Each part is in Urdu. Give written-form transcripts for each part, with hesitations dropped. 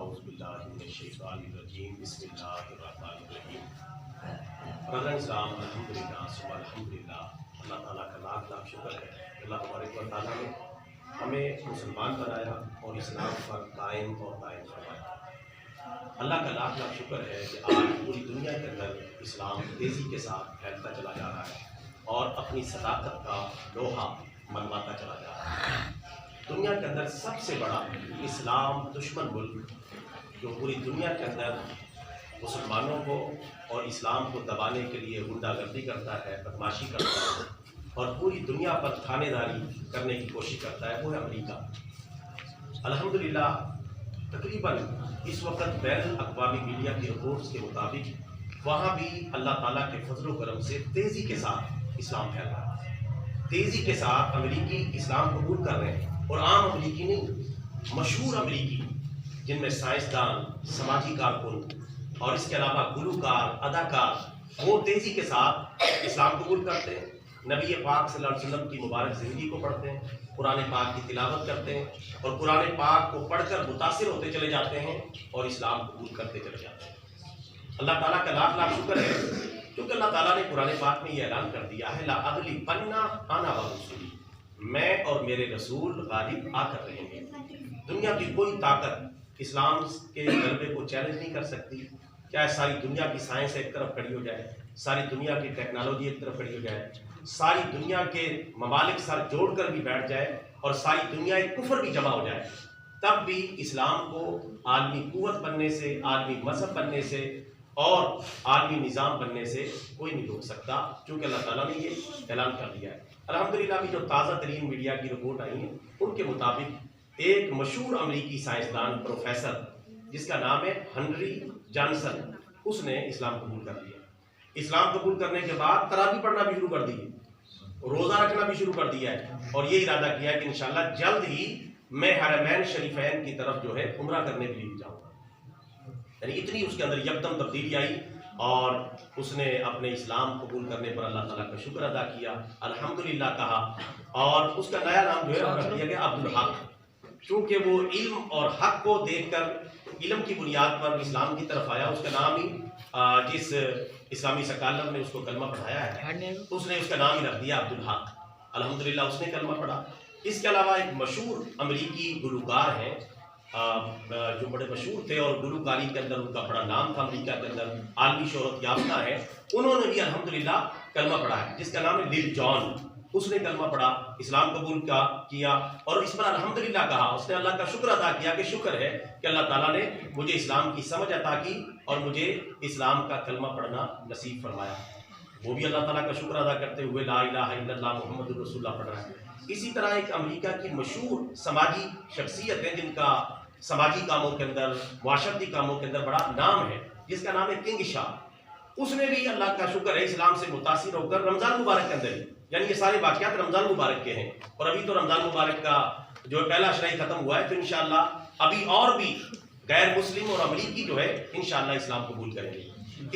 اعوذ باللہ من الشیطان الرجیم بسم اللہ الرحمن الرحیم۔ برادران اسلام، الحمدللہ ثم الحمدللہ، اللہ تعالیٰ کا لاکھ لاکھ شکر ہے۔ اللہ تبارک و تعالیٰ نے ہمیں مسلمان بنایا اور اسلام پر قائم اور دائم فرمایا۔ اللہ کا لاکھ لاکھ شکر ہے کہ آج پوری دنیا کے اندر اسلام تیزی کے ساتھ پھیلتا چلا جا رہا ہے اور اپنی صداقت کا لوہا منواتا چلا جا رہا ہے۔ دنیا کے اندر سب سے بڑا اسلام دشمن ملک جو پوری دنیا کے اندر مسلمانوں کو اور اسلام کو دبانے کے لیے غنڈہ گردی کرتا ہے، بدماشی کرتا ہے اور پوری دنیا پر تھانے داری کرنے کی کوشش کرتا ہے، وہ ہے امریکہ۔ الحمدللہ تقریباً اس وقت بین الاقوامی میڈیا کی رپورٹس کے مطابق وہاں بھی اللہ تعالیٰ کے فضل و کرم سے تیزی کے ساتھ اسلام پھیل رہا ہے۔ تیزی کے ساتھ امریکی اسلام قبول کر رہے ہیں، اور عام امریکی نہیں، مشہور امریکی جن میں سائنسدان، سماجی کارکن اور اس کے علاوہ گلوکار، اداکار، وہ تیزی کے ساتھ اسلام قبول کرتے ہیں، نبی پاک صلی اللہ علیہ وسلم کی مبارک زندگی کو پڑھتے ہیں، قرآن پاک کی تلاوت کرتے ہیں اور قرآن پاک کو پڑھ کر متاثر ہوتے چلے جاتے ہیں اور اسلام قبول کرتے چلے جاتے ہیں۔ اللہ تعالیٰ کا لاکھ لاکھ شکر ہے کیونکہ اللہ تعالیٰ نے قرآن پاک میں یہ اعلان کر دیا ہے، لا اغلبن انا ورسلی، میں اور میرے رسول غالب آ کر رہیں گے۔ دنیا کی کوئی طاقت اسلام کے غلبے کو چیلنج نہیں کر سکتی، چاہے ساری دنیا کی سائنس ایک طرف کھڑی ہو جائے، ساری دنیا کی ٹیکنالوجی ایک طرف کھڑی ہو جائے، ساری دنیا کے ممالک سر جوڑ کر بھی بیٹھ جائے اور ساری دنیا ایک کفر بھی جمع ہو جائے، تب بھی اسلام کو عالمی قوت بننے سے، عالمی مذہب بننے سے اور عالمی نظام بننے سے کوئی نہیں روک سکتا، کیونکہ اللہ تعالیٰ نے یہ اعلان کر دیا ہے۔ الحمدللہ بھی جو تازہ ترین میڈیا کی رپورٹ آئی ہیں ان کے مطابق ایک مشہور امریکی سائنسدان پروفیسر جس کا نام ہے ہنری جانسن، اس نے اسلام قبول کر لیا۔ اسلام قبول کرنے کے بعد تراویح پڑھنا بھی شروع کر دی، روزہ رکھنا بھی شروع کر دیا ہے اور یہ ارادہ کیا ہے کہ انشاءاللہ جلد ہی میں حرمین شریفین کی طرف جو ہے عمرہ کرنے کے لیے جاؤں گا۔ یعنی اتنی اس کے اندر یکدم تبدیلی آئی اور اس نے اپنے اسلام قبول کرنے پر اللہ تعالیٰ کا شکر ادا کیا، الحمدللہ کہا، اور اس کا نیا نام جو ہے رکھ دیا گیا عبدالحق، چونکہ وہ علم اور حق کو دیکھ کر علم کی بنیاد پر اسلام کی طرف آیا۔ اس کا نام ہی جس اسلامی سکالر نے اس کو کلمہ پڑھایا ہے اس نے اس کا نام ہی رکھ دیا عبدالحق۔ الحمدللہ اس نے کلمہ پڑھا۔ اس کے علاوہ ایک مشہور امریکی گلوکار ہیں جو بڑے مشہور تھے اور گلوکاری کے اندر ان کا بڑا نام تھا، امریکہ کے اندر عالمی شہرت یافتہ ہے، انہوں نے بھی الحمدللہ کلمہ پڑھا ہے جس کا نام ہے لل جان۔ اس نے کلمہ پڑھا، اسلام قبول کیا اور اس پر الحمدللہ کہا۔ اس نے اللہ کا شکر ادا کیا کہ شکر ہے کہ اللہ تعالیٰ نے مجھے اسلام کی سمجھ عطا کی اور مجھے اسلام کا کلمہ پڑھنا نصیب فرمایا۔ وہ بھی اللہ تعالیٰ کا شکر ادا کرتے ہوئے لا الہ الا اللہ محمد رسول اللہ پڑھ رہا ہے۔ اسی طرح ایک امریکہ کی مشہور سماجی شخصیت ہے جن کا سماجی کاموں کے اندر، معاشرتی کاموں کے اندر بڑا نام ہے، جس کا نام ہے کنگ شاہ۔ اس نے بھی اللہ کا شکر ہے اسلام سے متاثر ہو کر رمضان مبارک کے اندر ہی، یعنی یہ سارے واقعات رمضان مبارک کے ہیں اور ابھی تو رمضان مبارک کا جو پہلا شرعی ختم ہوا ہے، تو انشاءاللہ ابھی اور بھی غیر مسلم اور امریکی جو ہے انشاءاللہ اسلام قبول کریں گے۔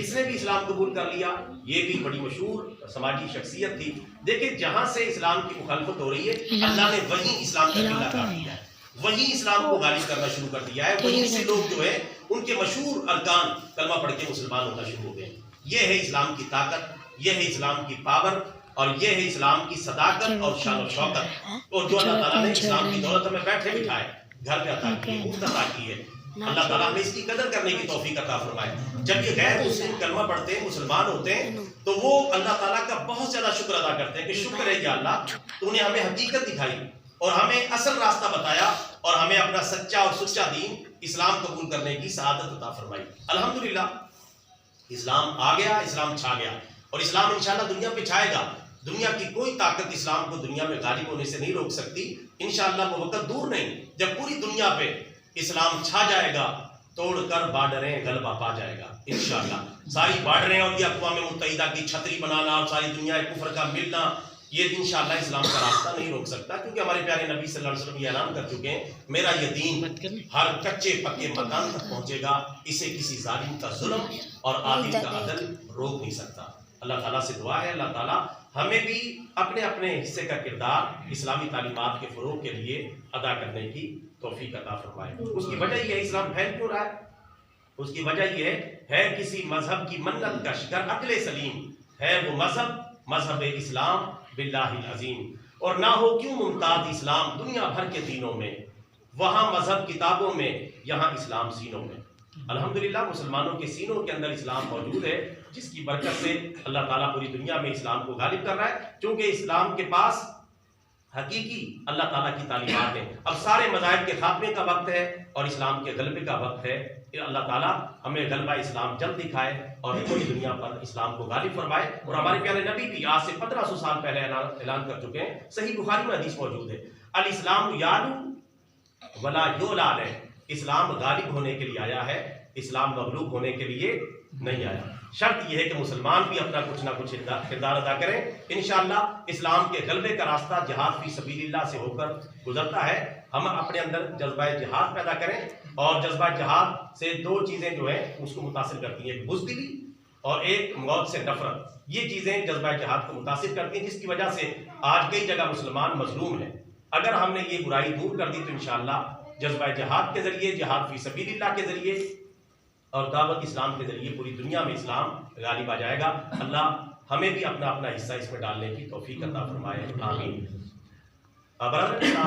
اس نے بھی اسلام قبول کر لیا، یہ بھی بڑی مشہور سماجی شخصیت تھی۔ دیکھیں جہاں سے اسلام کی مخالفت ہو رہی ہے، اللہ نے وہیں اسلام کا قلعہ کاٹ دیا ہے، وہیں اسلام کو غالب کرنا شروع کر دیا ہے، وہیں سے لوگ جو ہے ان کے مشہور ارکان کلمہ پڑھ کے مسلمان ہونا شروع ہو گئے۔ یہ ہے اسلام کی طاقت، یہ ہے اسلام کی پاور اور یہ ہے اسلام کی صداقت اور شان و شوکت، اور جو اللہ تعالیٰ نے اسلام کی دولت ہمیں بیٹھے بٹھائے گھر پہ عطا کی ہے، مفت عطا کی ہے۔ اللہ تعالیٰ ہمیں اس کی قدر کرنے کی توفیق عطا فرمائے۔ جب یہ غیر مسلم کلمہ پڑھتے ہیں، مسلمان ہوتے ہیں، تو وہ اللہ تعالیٰ کا بہت زیادہ شکر ادا کرتے ہیں کہ شکر ہے یا اللہ تو نے ہمیں حقیقت دکھائی اور ہمیں اصل راستہ بتایا اور ہمیں اپنا سچا اور سچا دین اسلام قبول کرنے کی سعادت عطا فرمائی۔ الحمدللہ اسلام آ گیا، اسلام چھا گیا اور اسلام انشاءاللہ دنیا پہ چھائے گا۔ دنیا کی کوئی طاقت اسلام کو دنیا میں غالب ہونے سے نہیں روک سکتی۔ انشاءاللہ وہ وقت دور نہیں جب پوری دنیا پہ اسلام چھا جائے گا، توڑ کر بارڈریں غلبہ پا جائے گا انشاءاللہ۔ ساری بارڈریں اور یہ اقوام متحدہ کی چھتری بنانا اور ساری دنیا کفر کا ملنا، یہ انشاءاللہ اسلام کا راستہ نہیں روک سکتا، کیونکہ ہمارے پیارے نبی صلی اللہ علیہ وسلم یہ اعلان کر چکے ہیں، میرا یہ دین ہر کچے پکے مکان تک پہنچے گا، اسے کسی ظالم کا ظلم اور عادل کا عدل روک نہیں سکتا۔ اللہ تعالیٰ سے دعا ہے اللہ تعالیٰ ہمیں بھی اپنے اپنے حصے کا کردار اسلامی تعلیمات کے فروغ کے لیے ادا کرنے کی توفیق عطا فرمائے۔ اس کی وجہ یہ ہے اسلام پھیل کیوں رہا ہے؟ اس کی وجہ یہ ہے کسی مذہب کی منت کش گر عقل سلیم ہے وہ مذہب اسلام باللہ العظیم، اور نہ ہو کیوں ممتاز اسلام دنیا بھر کے دینوں میں، وہاں مذہب کتابوں میں، یہاں اسلام سینوں میں۔ الحمدللہ مسلمانوں کے سینوں کے اندر اسلام موجود ہے، جس کی برکت سے اللہ تعالیٰ پوری دنیا میں اسلام کو غالب کر رہا ہے، کیونکہ اسلام کے پاس حقیقی اللہ تعالیٰ کی تعلیمات ہیں۔ اب سارے مذاہب کے خاتمے کا وقت ہے اور اسلام کے غلبے کا وقت ہے کہ اللہ تعالیٰ ہمیں غلبہ اسلام جلد دکھائے اور پوری دنیا پر اسلام کو غالب فرمائے۔ اور ہمارے پیارے نبی بھی آج سے 1500 سال پہلے اعلان کر چکے ہیں، صحیح بخاری میں حدیث موجود ہے، الاسلام یعلو ولا یعلی علیہ، اسلام غالب ہونے کے لیے آیا ہے، اسلام مغلوب ہونے کے لیے نہیں آیا۔ شرط یہ ہے کہ مسلمان بھی اپنا کچھ نہ کچھ کردار ادا کریں۔ انشاءاللہ اسلام کے غلبے کا راستہ جہاد فی سبیل اللہ سے ہو کر گزرتا ہے۔ ہم اپنے اندر جذبہ جہاد پیدا کریں، اور جذبہ جہاد سے دو چیزیں جو ہیں اس کو متاثر کرتی ہیں، ایک بزدلی اور ایک موت سے نفرت۔ یہ چیزیں جذبہ جہاد کو متاثر کرتی ہیں، جس کی وجہ سے آج کئی جگہ مسلمان مظلوم ہیں۔ اگر ہم نے یہ برائی دور کر دی تو انشاءاللہ جذبہ جہاد کے ذریعے، جہاد فی سبیل اللہ کے ذریعے اور دعوت اسلام کے ذریعے پوری دنیا میں اسلام غالب آ جائے گا۔ اللہ ہمیں بھی اپنا حصہ اس میں ڈالنے کی توفیق عطا فرمائے، آمین۔